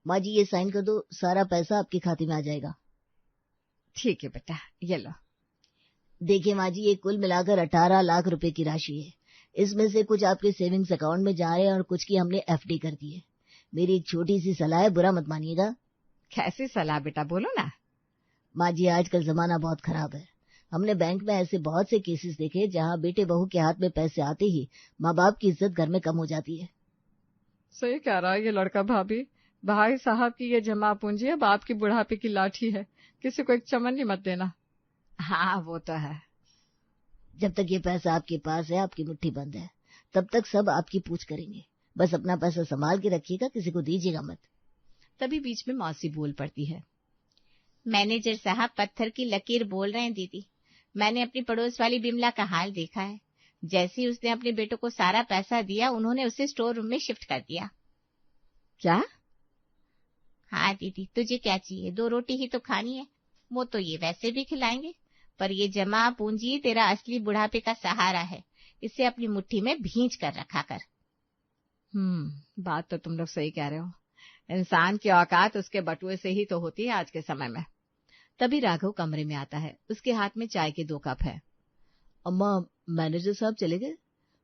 माँ जी ये साइन कर दो, सारा पैसा आपके खाते में आ जाएगा। ठीक है बेटा, ये लो। देखिए माँ जी, ये कुल मिलाकर 18 लाख रुपए की राशि है। इसमें से कुछ आपके सेविंग्स अकाउंट में जा रहे हैं और कुछ की हमने एफडी कर दी है। मेरी एक छोटी सी सलाह है, बुरा मत मानिएगा। कैसी सलाह बेटा, बोलो ना। माँ जी आजकल जमाना बहुत खराब है। हमने बैंक में ऐसे बहुत से केसेस देखे जहाँ बेटे बहू के हाथ में पैसे आते ही माँ बाप की इज्जत घर में कम हो जाती है। सही कह रहा है ये लड़का भाभी। भाई साहब की ये जमा पूंजी है, बाप की बुढ़ापे की लाठी है। किसी को एक चमन मत देना। हाँ वो तो है। जब तक ये पैसा आपके पास है, आपकी मुट्ठी बंद है, तब तक सब आपकी पूछ करेंगे। बस अपना पैसा संभाल के रखिएगा, किसी को दीजिएगा मत। तभी बीच में मौसी बोल पड़ती है। मैनेजर साहब पत्थर की लकीर बोल रहे हैं दीदी। मैंने अपनी पड़ोस वाली बिमला का हाल देखा है। जैसे ही उसने अपने बेटों को सारा पैसा दिया, उन्होंने उसे स्टोर रूम में शिफ्ट कर दिया। क्या? हाँ दीदी, तुझे क्या चाहिए? 2 रोटी ही तो खानी है। वो तो ये वैसे भी खिलाएंगे, पर ये जमा पूंजी तेरा असली बुढ़ापे का सहारा है। इसे अपनी मुट्ठी में भींच कर रखा कर। बात तो तुम लोग सही कह रहे हो। इंसान की औकात उसके बटुए से ही तो होती है आज के समय में। तभी राघव कमरे में आता है। उसके हाथ में चाय के 2 कप है। अम्मा, मैनेजर साहब चले गए?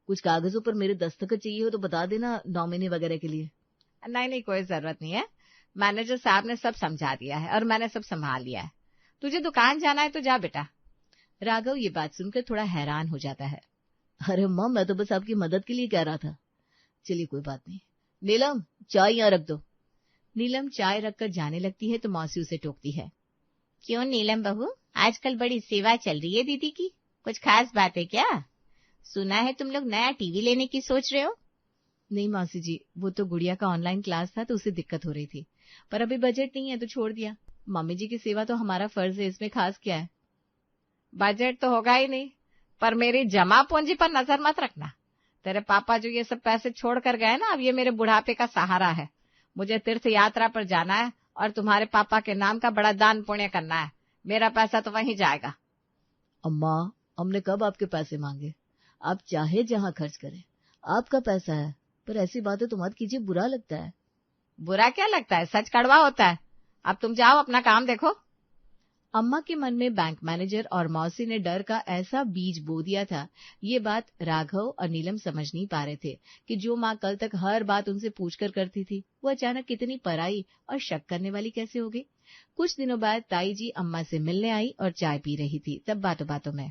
कुछ कागजों पर मेरे दस्तखत चाहिए हो तो बता देना, नॉमिनी वगैरह के लिए। नहीं, कोई जरूरत नहीं है। मैनेजर साहब ने सब समझा दिया है और मैंने सब संभाल लिया है। तुझे दुकान जाना है तो जा बेटा। राघव ये बात सुनकर थोड़ा हैरान हो जाता है। अरे माँ, मैं तो बस आपकी मदद के लिए कह रहा था। चलिए कोई बात नहीं। नीलम, चाय यहाँ रख दो। नीलम चाय रखकर जाने लगती है तो मौसी उसे टोकती है। क्यों नीलम बहू, आजकल बड़ी सेवा चल रही है दीदी की। कुछ खास बात है क्या? सुना है तुम लोग नया टीवी लेने की सोच रहे हो। नहीं मौसी जी, वो तो गुड़िया का ऑनलाइन क्लास था तो उसे दिक्कत हो रही थी, पर अभी बजट नहीं है तो छोड़ दिया। मम्मी जी की सेवा तो हमारा फर्ज है, इसमें खास क्या है। बजट तो होगा ही नहीं, पर मेरी जमा पूंजी पर नजर मत रखना। तेरे पापा जो ये सब पैसे छोड़ कर गए ना, अब ये मेरे बुढ़ापे का सहारा है। मुझे तीर्थ यात्रा पर जाना है और तुम्हारे पापा के नाम का बड़ा दान पुण्य करना है। मेरा पैसा तो वहीं जाएगा। अम्मा, हमने कब आपके पैसे मांगे? आप चाहे जहाँ खर्च करें, आपका पैसा है। पर ऐसी बातें तो मत कीजिए, बुरा लगता है। बुरा क्या लगता है, सच कड़वा होता है। अब तुम जाओ अपना काम देखो। अम्मा के मन में बैंक मैनेजर और मौसी ने डर का ऐसा बीज बो दिया था। ये बात राघव और नीलम समझ नहीं पा रहे थे कि जो माँ कल तक हर बात उनसे पूछकर करती थी, वो अचानक कितनी पराई और शक करने वाली कैसे हो गई। कुछ दिनों बाद ताई जी अम्मा से मिलने आई और चाय पी रही थी। तब बातों बातों में,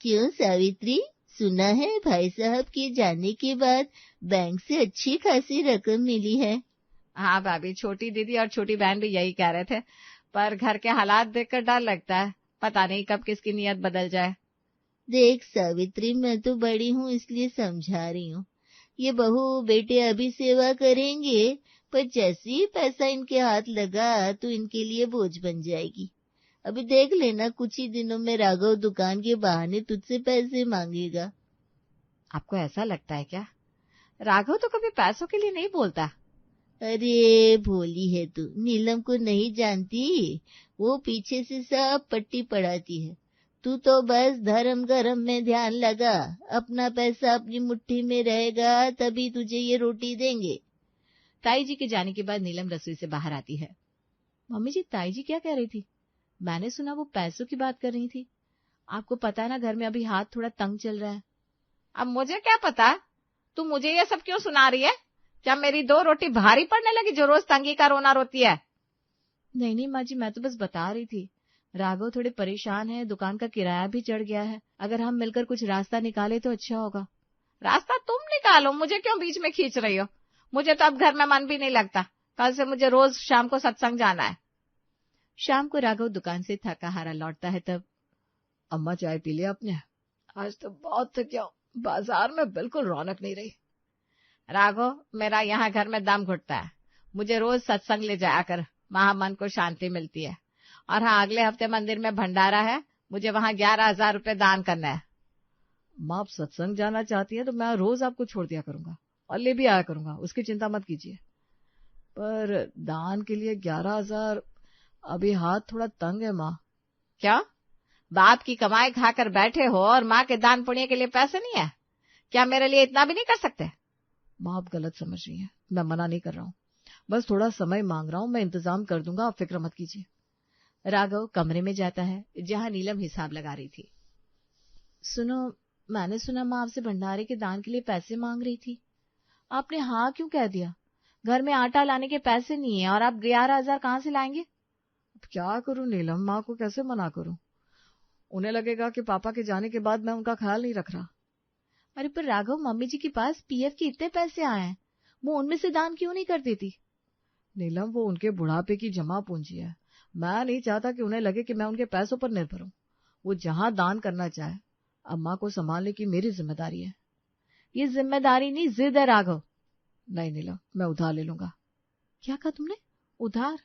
क्यों सावित्री, सुना है भाई साहब के जाने के बाद बैंक से अच्छी खासी रकम मिली है? हाँ भाभी, छोटी दीदी और छोटी बहन भी यही कह रहे थे, पर घर के हालात देखकर डर लगता है। पता नहीं कब किसकी नीयत बदल जाए। देख सावित्री, मैं तो बड़ी हूँ इसलिए समझा रही हूँ। ये बहू बेटे अभी सेवा करेंगे, पर जैसे ही पैसा इनके हाथ लगा तो इनके लिए बोझ बन जाएगी। अभी देख लेना, कुछ ही दिनों में राघव दुकान के बहाने तुझसे पैसे मांगेगा। आपको ऐसा लगता है क्या? राघव तो कभी पैसों के लिए नहीं बोलता। अरे भोली है तू, नीलम को नहीं जानती? वो पीछे से सब पट्टी पढ़ाती है। तू तो बस धर्म गरम में ध्यान लगा। अपना पैसा अपनी मुट्ठी में रहेगा तभी तुझे ये रोटी देंगे। ताई जी के जाने के बाद नीलम रसोई से बाहर आती है। मम्मी जी, ताई जी क्या कह रही थी? मैंने सुना वो पैसों की बात कर रही थी। आपको पता है ना, घर में अभी हाथ थोड़ा तंग चल रहा है। अब मुझे क्या पता, तू मुझे ये सब क्यों सुना रही है? क्या मेरी 2 रोटी भारी पड़ने लगी जो रोज तंगी का रोना रोती है? नहीं माँ जी, मैं तो बस बता रही थी। राघव थोड़े परेशान है, दुकान का किराया भी चढ़ गया है। अगर हम मिलकर कुछ रास्ता निकाले तो अच्छा होगा। रास्ता तुम निकालो, मुझे क्यों बीच में खींच रही हो? मुझे तो अब घर में मन भी नहीं लगता। कल से मुझे रोज शाम को सत्संग जाना है। शाम को राघव दुकान से थका हारा लौटता है। तब, अम्मा चाय पी लिया आपने? आज तो बहुत थका हूं, बाजार में बिल्कुल रौनक नहीं रही। राघव, मेरा यहाँ घर में दम घुटता है। मुझे रोज सत्संग ले जाया कर, वहां मन को शांति मिलती है। और हाँ, अगले हफ्ते मंदिर में भंडारा है, मुझे वहां 11,000 रुपए दान करना है। माँ, आप सत्संग जाना चाहती है तो मैं रोज आपको छोड़ दिया करूंगा और ले भी आया करूंगा, उसकी चिंता मत कीजिए। पर दान के लिए 11,000, अभी हाथ थोड़ा तंग है माँ। क्या? बाप की कमाई खाकर बैठे हो और माँ के दान पुण्य के लिए पैसे नहीं है? क्या मेरे लिए इतना भी नहीं कर सकते? माँ, आप गलत समझ रही हैं, मैं मना नहीं कर रहा हूँ। बस थोड़ा समय मांग रहा हूँ, मैं इंतजाम कर दूंगा, आप फिक्र मत कीजिए। राघव कमरे में जाता है जहाँ नीलम हिसाब लगा रही थी। सुनो, मैंने सुना माँ आपसे भंडारे के दान के लिए पैसे मांग रही थी। आपने हाँ क्यों कह दिया? घर में आटा लाने के पैसे नहीं है और आप 11,000 कहाँ से लाएंगे? अब क्या करूं नीलम, माँ को कैसे मना करूं? उन्हें लगेगा कि पापा के जाने के बाद मैं उनका ख्याल नहीं रख रहा। अरे पर राघव, मम्मी जी के पास पीएफ के इतने पैसे आए हैं, वो उनमें से दान क्यों नहीं कर देती? नीलम, वो उनके बुढ़ापे की जमा पूंजी है। मैं नहीं चाहता कि उन्हें लगे कि मैं उनके पैसों पर निर्भर हूं। वो जहां दान करना चाहे, अम्मा को संभालने की मेरी जिम्मेदारी है। ये जिम्मेदारी नहीं, जिद है राघव। नहीं नीलम, मैं उधार ले लूंगा। क्या कहा तुमने? उधार?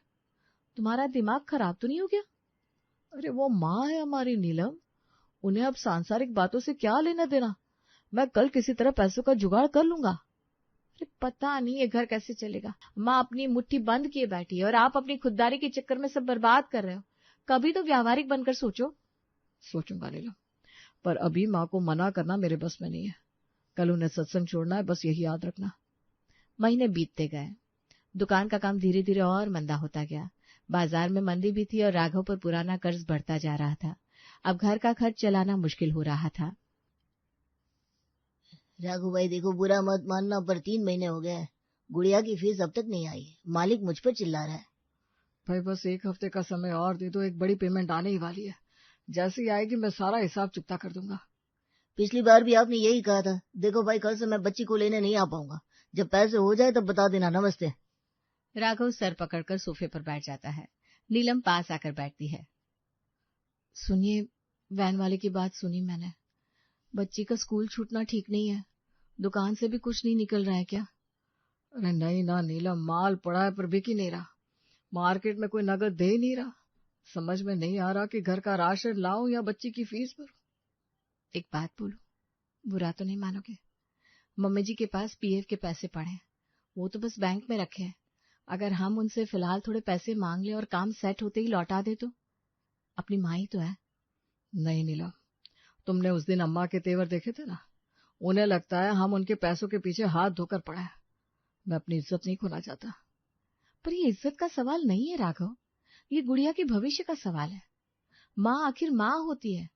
तुम्हारा दिमाग खराब तो नहीं हो गया? अरे वो माँ है हमारी नीलम, उन्हें अब सांसारिक बातों से क्या लेना देना। मैं कल किसी तरह पैसों का जुगाड़ कर लूंगा। अरे पता नहीं ये घर कैसे चलेगा। माँ अपनी मुट्ठी बंद किए बैठी है और आप अपनी खुददारी के चक्कर में सब बर्बाद कर रहे हो। कभी तो व्यावहारिक बनकर सोचो। सोचूंगा नीलम, पर अभी माँ को मना करना मेरे बस में नहीं है। कल उन्हें सत्संग छोड़ना है, बस यही याद रखना। महीने बीतते गए। दुकान का काम धीरे धीरे और मंदा होता गया। बाजार में मंदी भी थी और राघव पर पुराना कर्ज बढ़ता जा रहा था। अब घर का खर्च चलाना मुश्किल हो रहा था। राघव भाई देखो, बुरा मत मानना, पर 3 महीने हो गए, गुड़िया की फीस अब तक नहीं आई। मालिक मुझ पर चिल्ला रहा है। भाई बस 1 हफ्ते का समय और दे दो, एक बड़ी पेमेंट आने ही वाली है। जैसे ही आएगी मैं सारा हिसाब चुकता कर दूंगा। पिछली बार भी आपने यही कहा था। देखो भाई, कल से मैं बच्ची को लेने नहीं आ पाऊंगा। जब पैसे हो जाए तब बता देना। नमस्ते। राघव सर पकड़कर सोफे पर बैठ जाता है। नीलम पास आकर बैठती है। सुनिए, वैन वाले की बात सुनी मैंने। बच्ची का स्कूल छूटना ठीक नहीं है। दुकान से भी कुछ नहीं निकल रहा है क्या? अरे नहीं ना नीलम, माल पड़ा है पर बिक ही नहीं रहा। मार्केट में कोई नगद दे ही नहीं रहा। समझ में नहीं आ रहा कि घर का राशन लाऊं या बच्ची की फीस भरूं। एक बात बोलूं, बुरा तो नहीं मानोगे? मम्मी जी के पास पीएफ के पैसे पड़े हैं, वो तो बस बैंक में रखे हैं। अगर हम उनसे फिलहाल थोड़े पैसे मांग ले और काम सेट होते ही लौटा दे तो? अपनी माँ ही तो है। नहीं नीलम, तुमने उस दिन अम्मा के तेवर देखे थे ना। उन्हें लगता है हम उनके पैसों के पीछे हाथ धोकर पड़ा है। मैं अपनी इज्जत नहीं खोना चाहता। पर ये इज्जत का सवाल नहीं है राघव, ये गुड़िया के भविष्य का सवाल है। माँ आखिर माँ होती है।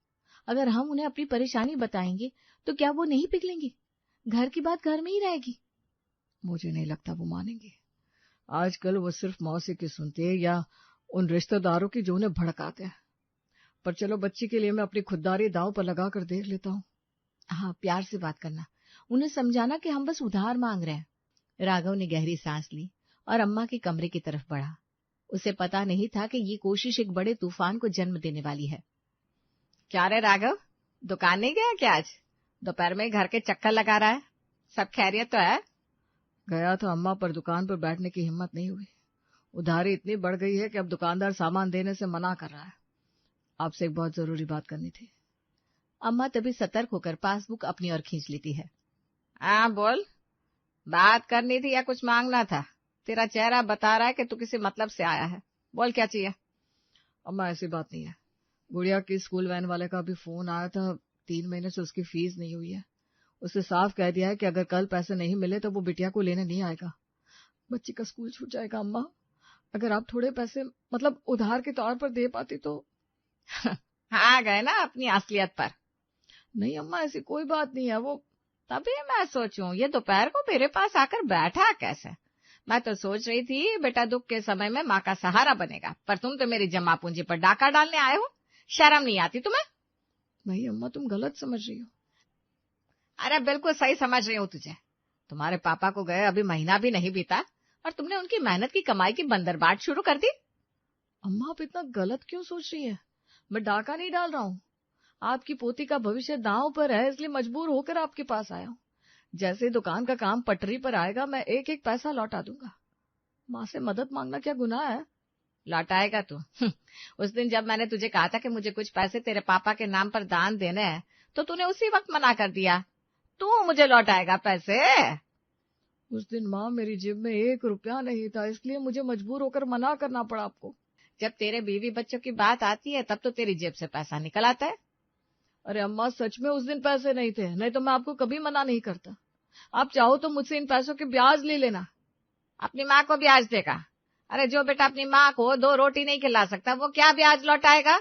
अगर हम उन्हें अपनी परेशानी बताएंगे तो क्या वो नहीं पिघलेंगी? घर की बात घर में ही रहेगी। मुझे नहीं लगता वो मानेंगे। आजकल वो सिर्फ मौसी की सुनती है या उन रिश्तेदारों की जो उन्हें भड़काते हैं। पर चलो, बच्ची के लिए मैं अपनी खुददारी दांव पर लगा कर देख लेता हूँ। हाँ, प्यार से बात करना, उन्हें समझाना कि हम बस उधार मांग रहे हैं। राघव ने गहरी सांस ली और अम्मा के कमरे की तरफ बढ़ा। उसे पता नहीं था कि ये कोशिश एक बड़े तूफान को जन्म देने वाली है। क्या रे राघव, दुकान नहीं गया क्या आज? दोपहर में घर के चक्कर लगा रहा है। सब खैरियत तो है? गया था अम्मा, पर दुकान पर बैठने की हिम्मत नहीं हुई। उधारी इतनी बढ़ गई है कि अब दुकानदार सामान देने से मना कर रहा है। आपसे एक बहुत जरूरी बात करनी थी। अम्मा तभी सतर्क होकर पासबुक अपनी ओर खींच लेती है। हाँ बोल, बात करनी थी या कुछ मांगना था? तेरा चेहरा बता रहा है कि तू किसी मतलब से आया है। बोल, क्या चाहिए? अम्मा ऐसी बात नहीं है। गुड़िया की स्कूल वैन वाले का अभी फोन आया था। 3 महीने से उसकी फीस नहीं हुई है। उससे साफ कह दिया है कि अगर कल पैसे नहीं मिले तो वो बिटिया को लेने नहीं आएगा। बच्ची का स्कूल छूट जाएगा अम्मा। अगर आप थोड़े पैसे मतलब उधार के तौर पर दे पाती तो। हाँ, गए ना अपनी असलियत पर। नहीं अम्मा, ऐसी कोई बात नहीं है। वो तभी मैं सोचूं ये दोपहर को मेरे पास आकर बैठा कैसे। मैं तो सोच रही थी बेटा दुख के समय में माँ का सहारा बनेगा, पर तुम तो मेरी जमा पूंजी पर डाका डालने आए हो। शर्म नहीं आती तुम्हें? नहीं अम्मा, तुम गलत समझ रही हो। अरे बिल्कुल सही समझ रही हूँ तुझे। तुम्हारे पापा को गए अभी महीना भी नहीं बीता और तुमने उनकी मेहनत की कमाई की बंदरबाट शुरू कर दी। अम्मा, आप इतना गलत क्यों सोच रही है? मैं डाका नहीं डाल रहा हूँ। आपकी पोती का भविष्य दांव पर है, इसलिए मजबूर होकर आपके पास आया हूँ। जैसे दुकान का काम पटरी पर आएगा मैं एक एक पैसा लौटा दूंगा। माँ से मदद मांगना क्या गुनाह है? लौटाएगा तू? उस दिन जब मैंने तुझे कहा था कि मुझे कुछ पैसे तेरे पापा के नाम पर दान देने हैं तो तूने उसी वक्त मना कर दिया। तू मुझे लौटाएगा पैसे? उस दिन माँ मेरी जेब में 1 रुपया नहीं था, इसलिए मुझे मजबूर होकर मना करना पड़ा आपको। जब तेरे बीवी बच्चों की बात आती है तब तो तेरी जेब से पैसा निकल आता है। अरे अम्मा, सच में उस दिन पैसे नहीं थे, नहीं तो मैं आपको कभी मना नहीं करता। आप चाहो तो मुझसे इन पैसों के ब्याज ले लेना। अपनी माँ को ब्याज देगा। अरे जो बेटा अपनी माँ को 2 रोटी नहीं खिला सकता वो क्या ब्याज लौटाएगा।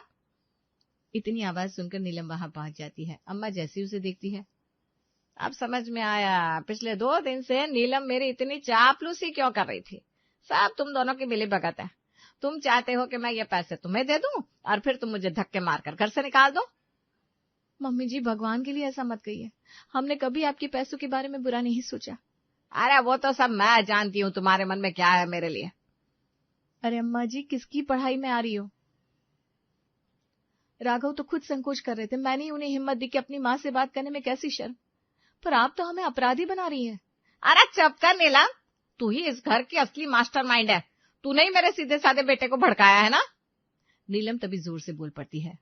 इतनी आवाज सुनकर नीलम वहां पहुंच जाती है। अम्मा जैसी उसे देखती है, अब समझ में आया पिछले 2 दिन से नीलम मेरी इतनी चापलूसी क्यों कर रही थी। सब तुम दोनों की मिली भगत है। तुम चाहते हो कि मैं ये पैसे तुम्हें दे दूं और फिर तुम मुझे धक्के मारकर घर से निकाल दो। मम्मी जी भगवान के लिए ऐसा मत कहिए, हमने कभी आपके पैसों के बारे में बुरा नहीं सोचा। अरे वो तो सब मैं जानती हूँ तुम्हारे मन में क्या है मेरे लिए। अरे अम्मा जी किसकी पढ़ाई में आ रही हो। राघव तो खुद संकोच कर रहे थे, मैंने ही उन्हें हिम्मत दी कि अपनी माँ से बात करने में कैसी शर्म, पर आप तो हमें अपराधी बना रही हैं। अरे चुप कर नीलम, तू ही इस घर की असली मास्टरमाइंड है। तूने ही मेरे सीधे साधे बेटे को भड़काया है ना। नीलम तभी जोर से बोल पड़ती है,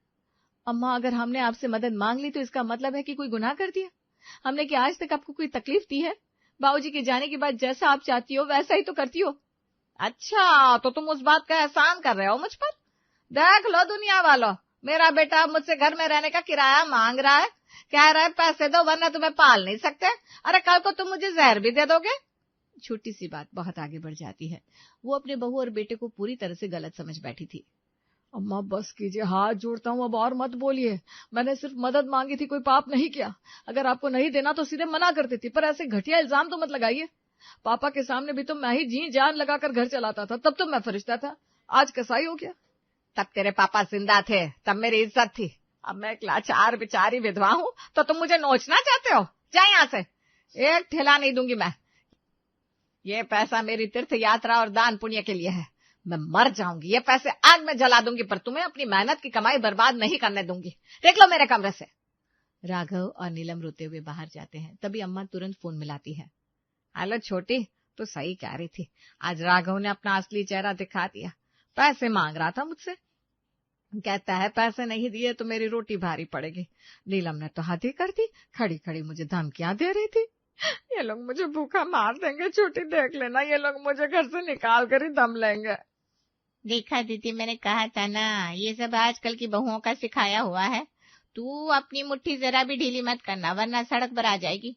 अम्मा अगर हमने आपसे मदद मांग ली तो इसका मतलब है कि कोई गुनाह कर दिया। हमने क्या आज तक आपको कोई तकलीफ दी है। बाबूजी के जाने के बाद जैसा आप चाहती हो वैसा ही तो करती हो। अच्छा तो तुम उस बात का एहसान कर रहे हो मुझ पर। देख लो दुनिया वालों, मेरा बेटा मुझसे घर में रहने का किराया मांग रहा है, कह रहा है पैसे दो वरना तुम्हें पाल नहीं सकते। अरे कल को तुम मुझे जहर भी दे दोगे। छोटी सी बात बहुत आगे बढ़ जाती है। वो अपने बहू और बेटे को पूरी तरह से गलत समझ बैठी थी। अम्मा बस कीजिए, हाथ जोड़ता हूँ, अब और मत बोलिए। मैंने सिर्फ मदद मांगी थी, कोई पाप नहीं किया। अगर आपको नहीं देना तो सीधे मना कर देती, पर ऐसे घटिया इल्जाम तो मत लगाइए। पापा के सामने भी तो मैं ही जी जान लगाकर घर चलाता था, तब तो मैं फरिश्ता था, आज कसाई हो गया। तब तेरे पापा जिंदा थे, तब मेरी इज्जत थी। अब मैं एक लाचार बेचारी विधवा हूँ तो तुम मुझे नोचना चाहते हो। जाए यहाँ से, एक ठेला नहीं दूंगी मैं। ये पैसा मेरी तीर्थ यात्रा और दान पुण्य के लिए है। मैं मर जाऊंगी, ये पैसे आग में जला दूंगी, पर तुम्हें अपनी मेहनत की कमाई बर्बाद नहीं करने दूंगी। देख लो मेरे कमरे से। राघव और नीलम रोते हुए बाहर जाते हैं। तभी अम्मा तुरंत फोन मिलाती है। हेलो छोटी, तो सही कह रही थी, आज राघव ने अपना असली चेहरा दिखा दिया। पैसे मांग रहा था मुझसे, कहता है पैसे नहीं दिए तो मेरी रोटी भारी पड़ेगी। नीलम ने तो हद ही कर दी, खड़ी खड़ी मुझे धमकियां दे रही थी। ये लोग मुझे भूखा मार देंगे छोटी, देख लेना, ये लोग मुझे घर से निकाल कर ही दम लेंगे। देखा दीदी, मैंने कहा था ना, ये सब आजकल की बहुओं का सिखाया हुआ है। तू अपनी मुट्ठी जरा भी ढीली मत करना वरना सड़क पर आ जाएगी।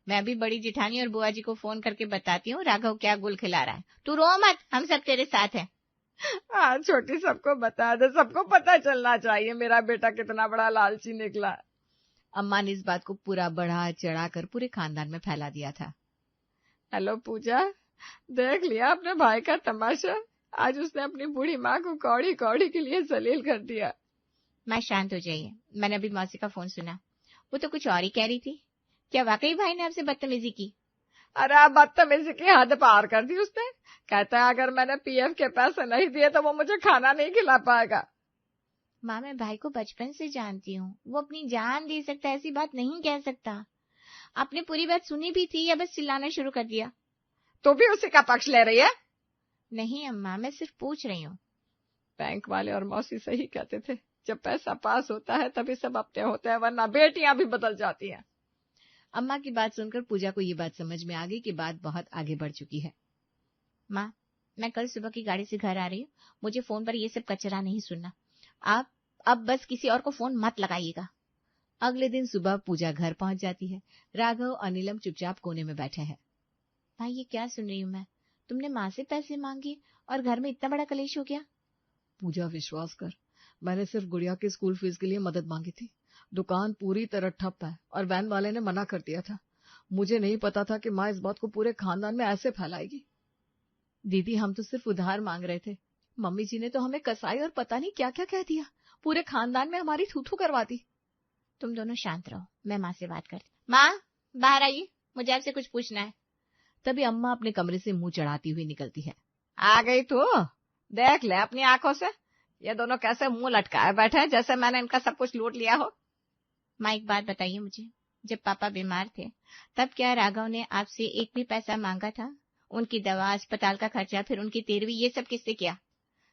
मैं अभी बड़ी जिठानी और बुआ जी को फोन करके बताती हूँ राघव क्या गुल खिला रहा है। तू रो मत, हम सब तेरे साथ हैं। हाँ छोटी, सबको बता दे, सबको पता चलना चाहिए मेरा बेटा कितना बड़ा लालची निकला। अम्मा ने इस बात को पूरा बढ़ा चढ़ा कर पूरे खानदान में फैला दिया था। हेलो पूजा, देख लिया अपने भाई का तमाशा। आज उसने अपनी बूढ़ी माँ को कौड़ी कौड़ी के लिए जलील कर दिया। माँ शांत हो जाइए, मैंने अभी मौसी का फोन सुना, वो तो कुछ और ही कह रही थी। क्या वाकई भाई ने आपसे बदतमीजी की? अरे बदतमीजी की हद पार कर दी उसने। कहता है अगर मैंने पीएफ के पैसे नहीं दिए तो वो मुझे खाना नहीं खिला पाएगा। माँ मैं भाई को बचपन से जानती हूँ, वो अपनी जान दे सकता, ऐसी बात नहीं कह सकता। आपने पूरी बात सुनी भी थी या बस चिल्लाना शुरू कर दिया? तो भी उसी का पक्ष ले रही है? नहीं अम्मा, मैं सिर्फ पूछ रही हूँ। बैंक वाले और मौसी सही कहते थे, जब पैसा पास होता है तभी सब अपने होते हैं, वरना बेटियां भी बदल जाती हैं। अम्मा की बात सुनकर पूजा को ये बात समझ में आ गई कि बात बहुत आगे बढ़ चुकी है। माँ मैं कल सुबह की गाड़ी से घर आ रही हूँ, मुझे फोन पर ये सब कचरा नहीं सुनना। आप अब बस किसी और को फोन मत लगाइएगा। अगले दिन सुबह पूजा घर पहुंच जाती है। राघव और नीलम चुपचाप कोने में बैठे हैं। भाई ये क्या सुन रही हूँ मैं, तुमने माँ से पैसे मांगे और घर में इतना बड़ा कलेश हो गया। पूजा विश्वास कर, मैंने सिर्फ गुड़िया के स्कूल फीस के लिए मदद मांगी थी। दुकान पूरी तरह ठप है और वैन वाले ने मना कर दिया था। मुझे नहीं पता था कि माँ इस बात को पूरे खानदान में ऐसे फैलाएगी। दीदी हम तो सिर्फ उधार मांग रहे थे, मम्मी जी ने तो हमें कसाई और पता नहीं क्या क्या कह दिया, पूरे खानदान में हमारी थू-थू करवा दी। तुम दोनों शांत रहो, मैं माँ से बात करती। माँ बाहर आइए, मुझे आपसे कुछ पूछना है। तभी अम्मा अपने कमरे से मुंह चढ़ाती हुई निकलती है। आ गई तू, देख ले अपनी आंखों से, ये दोनों कैसे मुंह लटकाए बैठे हैं जैसे मैंने इनका सब कुछ लूट लिया हो। माँ एक बात बताइए मुझे, जब पापा बीमार थे तब क्या राघव ने आपसे एक भी पैसा मांगा था? उनकी दवा, अस्पताल का खर्चा, फिर उनकी तेरहवीं, ये सब किससे किया?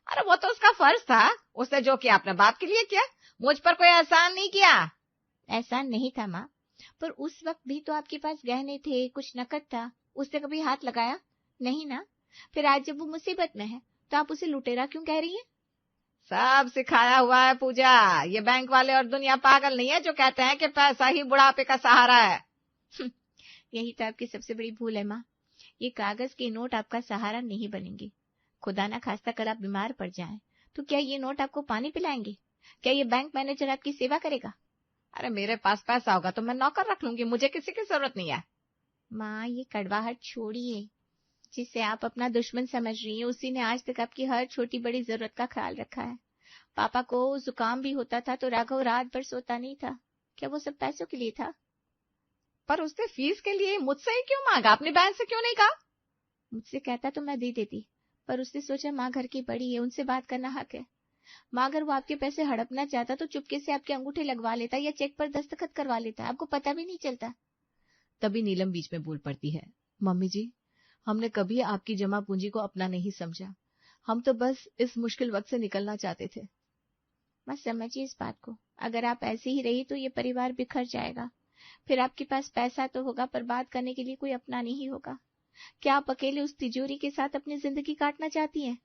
अरे वो तो उसका फर्ज था, उसने जो किया अपने बाप के लिए किया, मुझ पर कोई एहसान नहीं किया। एहसान नहीं था माँ, पर उस वक्त भी तो आपके पास गहने थे, कुछ नकद था, उसने कभी हाथ लगाया नहीं ना? फिर आज जब वो मुसीबत में है तो आप उसे लुटेरा क्यों कह रही हैं? सब सिखाया हुआ है पूजा, ये बैंक वाले और दुनिया पागल नहीं है जो कहते हैं कि पैसा ही बुढ़ापे का सहारा है। यही तो आपकी सबसे बड़ी भूल है माँ। ये कागज के नोट आपका सहारा नहीं बनेंगे। खुदा ना खास्ता कर आप बीमार पड़ जाएं, तो क्या ये नोट आपको पानी पिलाएंगे? क्या ये बैंक मैनेजर आपकी सेवा करेगा? अरे मेरे पास पैसा होगा तो मैं नौकर रख लूंगी, मुझे किसी की जरूरत नहीं है। माँ, ये कड़वाहट छोड़िए। जिसे आप अपना दुश्मन समझ रही हैं, उसी ने आज तक आपकी हर छोटी बड़ी जरूरत का ख्याल रखा है। पापा को जुकाम भी होता था तो राघव रात भर सोता नहीं था। क्या वो सब पैसों के लिए था? पर उसने फीस के लिए मुझसे ही क्यों मांगा? अपनी बहन से क्यों नहीं कहा? मुझसे कहता तो मैं दे देती, पर उसने सोचा माँ घर की बड़ी है, उनसे बात करना हक है। माँ अगर वो आपके पैसे हड़पना चाहता तो चुपके से आपके अंगूठे लगवा लेता या चेक पर दस्तखत करवा लेता, आपको पता भी नहीं चलता। तभी नीलम बीच में बोल पड़ती है, मम्मी जी, हमने कभी आपकी जमा पूंजी को अपना नहीं समझा, हम तो बस इस मुश्किल वक्त से निकलना चाहते थे। मैं समझिए इस बात को, अगर आप ऐसी ही रही तो ये परिवार बिखर जाएगा। फिर आपके पास पैसा तो होगा पर बात करने के लिए कोई अपना नहीं होगा। क्या आप अकेले उस तिजोरी के साथ अपनी जिंदगी काटना चाहती हैं?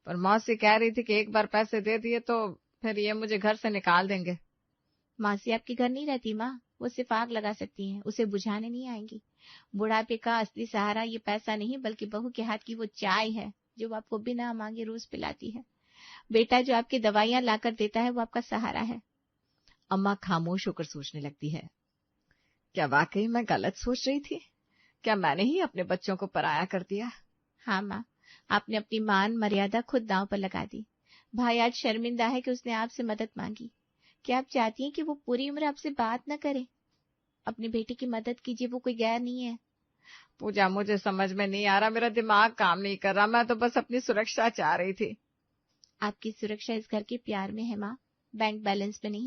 पर मौसी कह रही थी कि एक बार पैसे दे दिए तो फिर ये मुझे घर से निकाल देंगे। मौसी आपके घर नहीं रहती माँ, वो सिर्फ आग लगा सकती हैं, उसे बुझाने नहीं आएंगी। बुढ़ापे का असली सहारा ये पैसा नहीं बल्कि बहू के हाथ की वो चाय है जो आपको बिना मांगे रोज पिलाती है। बेटा जो आपकी दवाइयां लाकर देता है वो आपका सहारा है। अम्मा खामोश होकर सोचने लगती है, क्या वाकई मैं गलत सोच रही थी? क्या मैंने ही अपने बच्चों को पराया कर दिया? हाँ माँ, आपने अपनी मान मर्यादा खुद दांव पर लगा दी। भाई आज शर्मिंदा है कि उसने आपसे मदद मांगी। क्या आप चाहती हैं कि वो पूरी उम्र आपसे बात न करे? अपनी बेटी की मदद कीजिए, वो कोई गैर नहीं है। पूजा, मुझे समझ में नहीं आ रहा, मेरा दिमाग काम नहीं कर रहा, मैं तो बस अपनी सुरक्षा चाह रही थी। आपकी सुरक्षा इस घर के प्यार में है माँ, बैंक बैलेंस में नहीं।